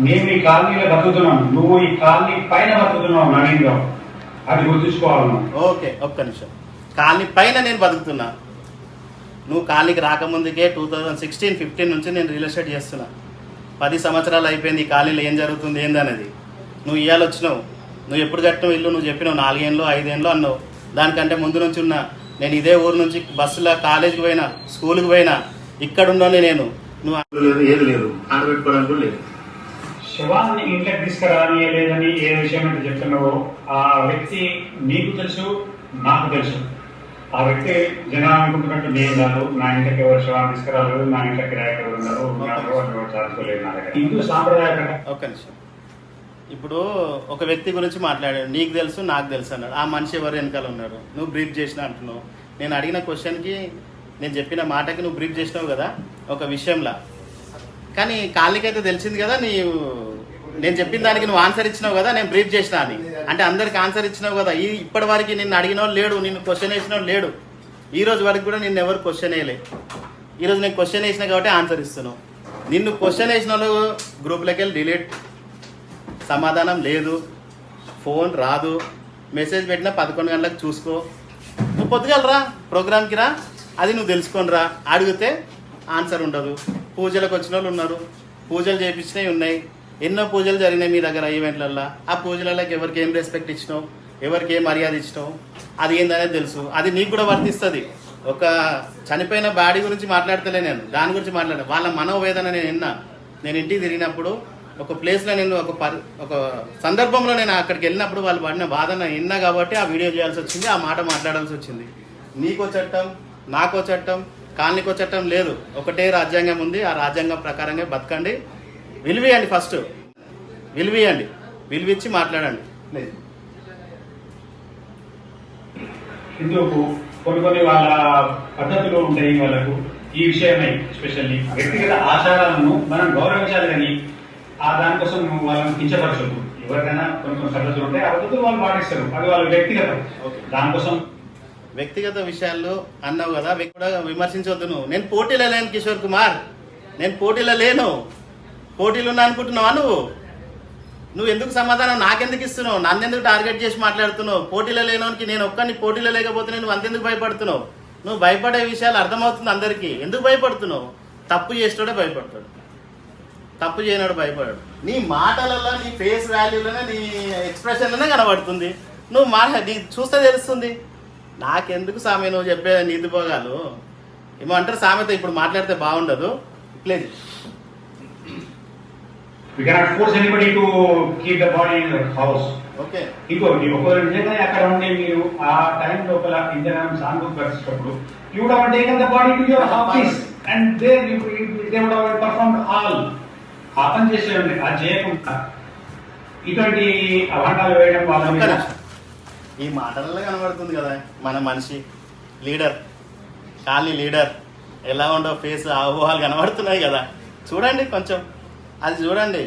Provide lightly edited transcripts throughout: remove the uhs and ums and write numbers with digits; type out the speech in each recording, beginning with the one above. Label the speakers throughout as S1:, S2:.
S1: మేము ఈ కాలనీలో బతుకుతున్నాం, నువ్వు ఈ కాలనీ పైన బతుకుతున్నావు నవీన్లో, అది గుర్తుంచుకోవాలి.
S2: ఓకే, ఒక్క నిమిషం. కాలనీ పైన నేను బతుకుతున్నా. నువ్వు కాలనీకి రాకముందుకే 2016-15 నుంచి నేను రియల్ ఎస్టేట్ చేస్తున్నా. 10 సంవత్సరాలు అయిపోయింది ఈ కాలనీలో ఏం జరుగుతుంది ఏందనేది. నువ్వు ఇవాళ వచ్చినావు, నువ్వు ఎప్పుడు కట్టినావు ఇల్లు, నువ్వు చెప్పినావు 4 ఏళ్ళు 5 ఏళ్ళు అన్నావు. దానికంటే ముందు నుంచి ఉన్నా నేను. ఇదే ఊరు నుంచి బస్సులో కాలేజీకి పోయినా, స్కూల్కి పోయినా, ఇక్కడ ఉన్నాను నేను. నువ్వు లేదు, ఏది లేదు, ఆడబెట్టుకోవడానికి కూడా లేదు.
S1: శివాన్ని ఇంట్లోకి తీసుకురానియలేదని ఏ విషయం అంటే చెప్తున్నావో ఆ వ్యక్తి నీకు తెలుసు, నాకు తెలుసు. ఆ వ్యక్తి జనాలు అనుకుంటున్నట్టు నేను కాదు, నా ఇంటికి ఎవరు శివాన్ని తీసుకురాలేదు, నా ఇంట్లో కిరాయికి ఎవరు ఉన్నారు, చాలుకోలేదు నా దగ్గర. హిందూ సాంప్రదాయ.
S2: ఒక్క నిమిషం. ఇప్పుడు ఒక వ్యక్తి గురించి మాట్లాడాడు, నీకు తెలుసు నాకు తెలుసు అన్నాడు. ఆ మనిషి ఎవరు వెనకాల ఉన్నారు, నువ్వు బ్రీఫ్ చేసిన అంటున్నావు. నేను అడిగిన క్వశ్చన్కి, నేను చెప్పిన మాటకి నువ్వు బ్రీఫ్ చేసినావు కదా ఒక విషయంలో. కానీ కాళ్ళకైతే తెలిసింది కదా నేను చెప్పిన దానికి నువ్వు ఆన్సర్ ఇచ్చినావు కదా, నేను బ్రీఫ్ చేసినా అని. అంటే అందరికి ఆన్సర్ ఇచ్చినావు కదా. ఇప్పటి వరకు నిన్ను అడిగిన లేడు, నిన్ను క్వశ్చన్ వేసిన లేడు. ఈ రోజు వరకు కూడా నిన్ను ఎవరు క్వశ్చన్ వేయలే. ఈరోజు నేను క్వశ్చన్ వేసిన కాబట్టి ఆన్సర్ ఇస్తున్నావు. నిన్ను క్వశ్చన్ వేసిన వాళ్ళు గ్రూప్లోకి వెళ్ళి డిలీట్, సమాధానం లేదు, ఫోన్ రాదు, మెసేజ్ పెట్టినా 11 గంటలకు చూసుకో. నువ్వు పొద్దుగలరా ప్రోగ్రామ్కి రా, అది నువ్వు తెలుసుకొని రా. అడిగితే ఆన్సర్ ఉండదు. పూజలకు వచ్చిన వాళ్ళు ఉన్నారు, పూజలు చేయించినవి ఉన్నాయి, ఎన్నో పూజలు జరిగినాయి మీ దగ్గర ఈవెంట్లల్లో. ఆ పూజలకి ఎవరికి ఏం రెస్పెక్ట్ ఇచ్చినావు, ఎవరికి ఏం మర్యాద ఇచ్చినావు, అది ఏందనేది తెలుసు. అది నీకు కూడా వర్తిస్తుంది. ఒక చనిపోయిన బాడీ గురించి మాట్లాడతలే నేను, దాని గురించి మాట్లాడాను. వాళ్ళ మనోవేదన నేను విన్నా. నేను ఇంటికి తిరిగినప్పుడు ఒక ప్లేస్లో నేను ఒక సందర్భంలో నేను అక్కడికి వెళ్ళినప్పుడు వాళ్ళు పడిన బాధను విన్నా కాబట్టి ఆ వీడియో చేయాల్సి వచ్చింది, ఆ మాట మాట్లాడాల్సి వచ్చింది. నీకో చట్టం, నాకో చట్టం, కాలనీకో చట్టం లేదు. ఒకటే రాజ్యాంగం ఉంది. ఆ రాజ్యాంగం ప్రకారంగా బతకండి. విలువియండి, ఫస్ట్ విలువియండి, విలువిచ్చి మాట్లాడండి.
S1: హిందూకు కొన్ని వాళ్ళ పద్ధతులు ఉంటాయి. వాళ్ళకు ఈ విషయమై స్పెషల్లీ వ్యక్తిగత ఆచారాలను మనం గౌరవించాలి, కానీ దానికోసం వాళ్ళని కించపరచదు. ఎవరికైనా కొన్ని పద్ధతులు ఉంటాయి, ఆ పద్ధతులు వాళ్ళు పాటిస్తారు, అది వాళ్ళ వ్యక్తిగతం. దానికోసం
S2: వ్యక్తిగత విషయాల్లో అన్నావు కదా, కూడా విమర్శించవద్దు. నువ్వు నేను పోటీలో లేను కిషోర్ కుమార్, నేను పోటీలో లేను. పోటీలు ఉన్నా అనుకుంటున్నావా నువ్వు ఎందుకు సమాధానం నాకెందుకు ఇస్తున్నావు? నన్ను ఎందుకు టార్గెట్ చేసి మాట్లాడుతున్నావు? పోటీలో లేనోనికి నేను ఒక్కని పోటీలో లేకపోతే నేను అంతెందుకు భయపడుతున్నావు? నువ్వు భయపడే విషయాలు అర్థమవుతుంది అందరికీ. ఎందుకు భయపడుతున్నావు? తప్పు చేసేటోడే భయపడతాడు, తప్పు చేయనాడు భయపడాడు. నీ మాటలలో, నీ ఫేస్ వాల్యూలోనే, నీ ఎక్స్ప్రెషన్లోనే కనబడుతుంది. నువ్వు నీ చూస్తే తెలుస్తుంది. నాకెందుకు సామె నువ్వు చెప్పే నీతి భోగాలు ఏమో అంటారు సామెత. ఇప్పుడు మాట్లాడితే బాగుండదు. Please,
S1: we cannot force anybody to keep the body in the house.
S2: Okay.
S1: ఇంకోటి, ఒకవేళ నిజంగా అక్కడ ఉండే మీరు ఆ టైం లోపల ఇంజనం song పరిచినప్పుడు you would have taken the body to your office and there they would have performed all. ఆ పని చేసేయండి. అది చేయకుండా ఇటువంటి అవాండాలు వేయడం వాళ్ళ మీద.
S2: ఈ మాటలలో కనబడుతుంది కదా మన మనిషి లీడర్, కాలనీ లీడర్ ఎలా ఉండో ఫేస్ ఊహాలు కనబడుతున్నాయి కదా. చూడండి కొంచెం, అది చూడండి.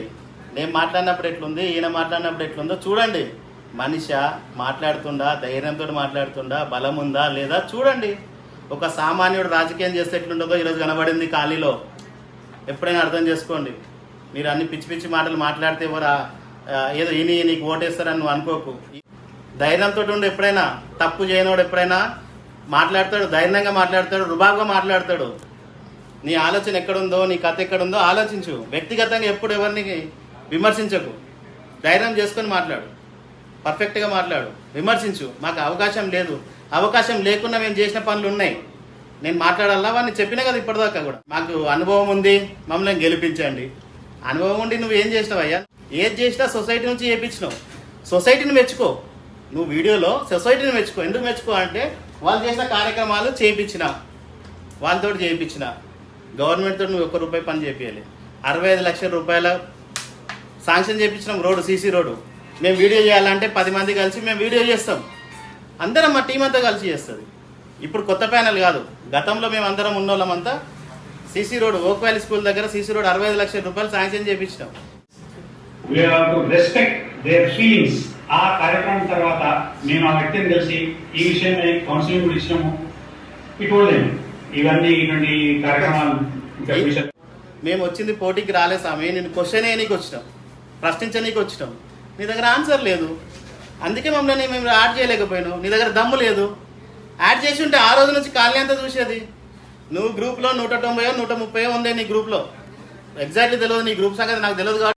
S2: నేను మాట్లాడినప్పుడు ఎట్లుంది, ఈయన మాట్లాడినప్పుడు ఎట్లుందో చూడండి. మనిషి మాట్లాడుతుండా, ధైర్యంతో మాట్లాడుతుండా, బలం ఉందా లేదా చూడండి. ఒక సామాన్యుడు రాజకీయం చేస్తే ఎట్లుంటుందో ఈరోజు కనబడింది ఖాళీలో. ఎప్పుడైనా అర్థం చేసుకోండి. మీరు అన్ని పిచ్చి పిచ్చి మాటలు మాట్లాడితే ఎవరా ఏదో ఈయన నీకు ఓటేస్తారని నువ్వు అనుకోకు. ధైర్యంతో ఉండి ఎప్పుడైనా తప్పు చేయనోడు ఎప్పుడైనా మాట్లాడతాడు, ధైర్యంగా మాట్లాడతాడు, రుబాబుగా మాట్లాడతాడు. నీ ఆలోచన ఎక్కడుందో, నీ కథ ఎక్కడుందో ఆలోచించు. వ్యక్తిగతంగా ఎప్పుడు ఎవరిని విమర్శించకు. ధైర్యం చేసుకొని మాట్లాడు, పర్ఫెక్ట్గా మాట్లాడు, విమర్శించు. మాకు అవకాశం లేదు, అవకాశం లేకుండా మేము చేసిన పనులు ఉన్నాయి. నేను మాట్లాడాలా వాడిని చెప్పినా కదా ఇప్పటిదాకా కూడా. మాకు అనుభవం ఉంది, మమ్మల్ని గెలిపించండి. అనుభవం ఉండి నువ్వు ఏం చేసినావు అయ్యా? ఏది చేసినా సొసైటీ నుంచి చేయించినావు. సొసైటీని మెచ్చుకో. నువ్వు వీడియోలో సొసైటీని మెచ్చుకో. ఎందుకు మెచ్చుకో అంటే వాళ్ళు చేసిన కార్యక్రమాలు చేయించిన, వాళ్ళతో చేయించిన. గవర్నమెంట్తో నువ్వు ₹1 పని చేయించాలి. 65 లక్షల రూపాయల శాంక్షన్ చేయించినాం రోడ్డు, సీసీ రోడ్డు. మేము వీడియో చేయాలంటే 10 మంది కలిసి మేము వీడియో చేస్తాం. అందరం మా టీం అంతా కలిసి చేస్తుంది. ఇప్పుడు కొత్త ప్యానల్ కాదు, గతంలో మేము అందరం ఉన్నోళ్ళమంతా సీసీ రోడ్, ఓక్ వ్యాలీ స్కూల్ దగ్గర సీసీ రోడ్ 65 లక్షల రూపాయలు శాంక్షన్ చేయించినాం.
S1: ఆ కార్యక్రమం తర్వాత మేము ఆ వ్యక్తిని కలిసి ఈ విషయమై కౌన్సిలింగ్ కూడా ఇచ్చినాము. ఇవన్నీ ఇటువంటి కార్యక్రమాలు.
S2: మేము వచ్చింది పోటీకి రాలే స్వామి, నేను క్వశ్చన్ వేయనీకి వచ్చినాం. ప్రశ్నించనీకి వచ్చినాం, నీ దగ్గర ఆన్సర్ లేదు, అందుకే మమ్మల్ని మేము యాడ్ చేయలేకపోయినావు. నీ దగ్గర దమ్ము లేదు. యాడ్ చేసి ఉంటే ఆ రోజు నుంచి కాలనీ అంతా చూసేది. నువ్వు గ్రూప్లో 190 130 ఉండే నీ గ్రూప్లో, ఎగ్జాక్ట్లీ తెలియదు నీ గ్రూప్ సంగతి నాకు తెలియదు కాబట్టి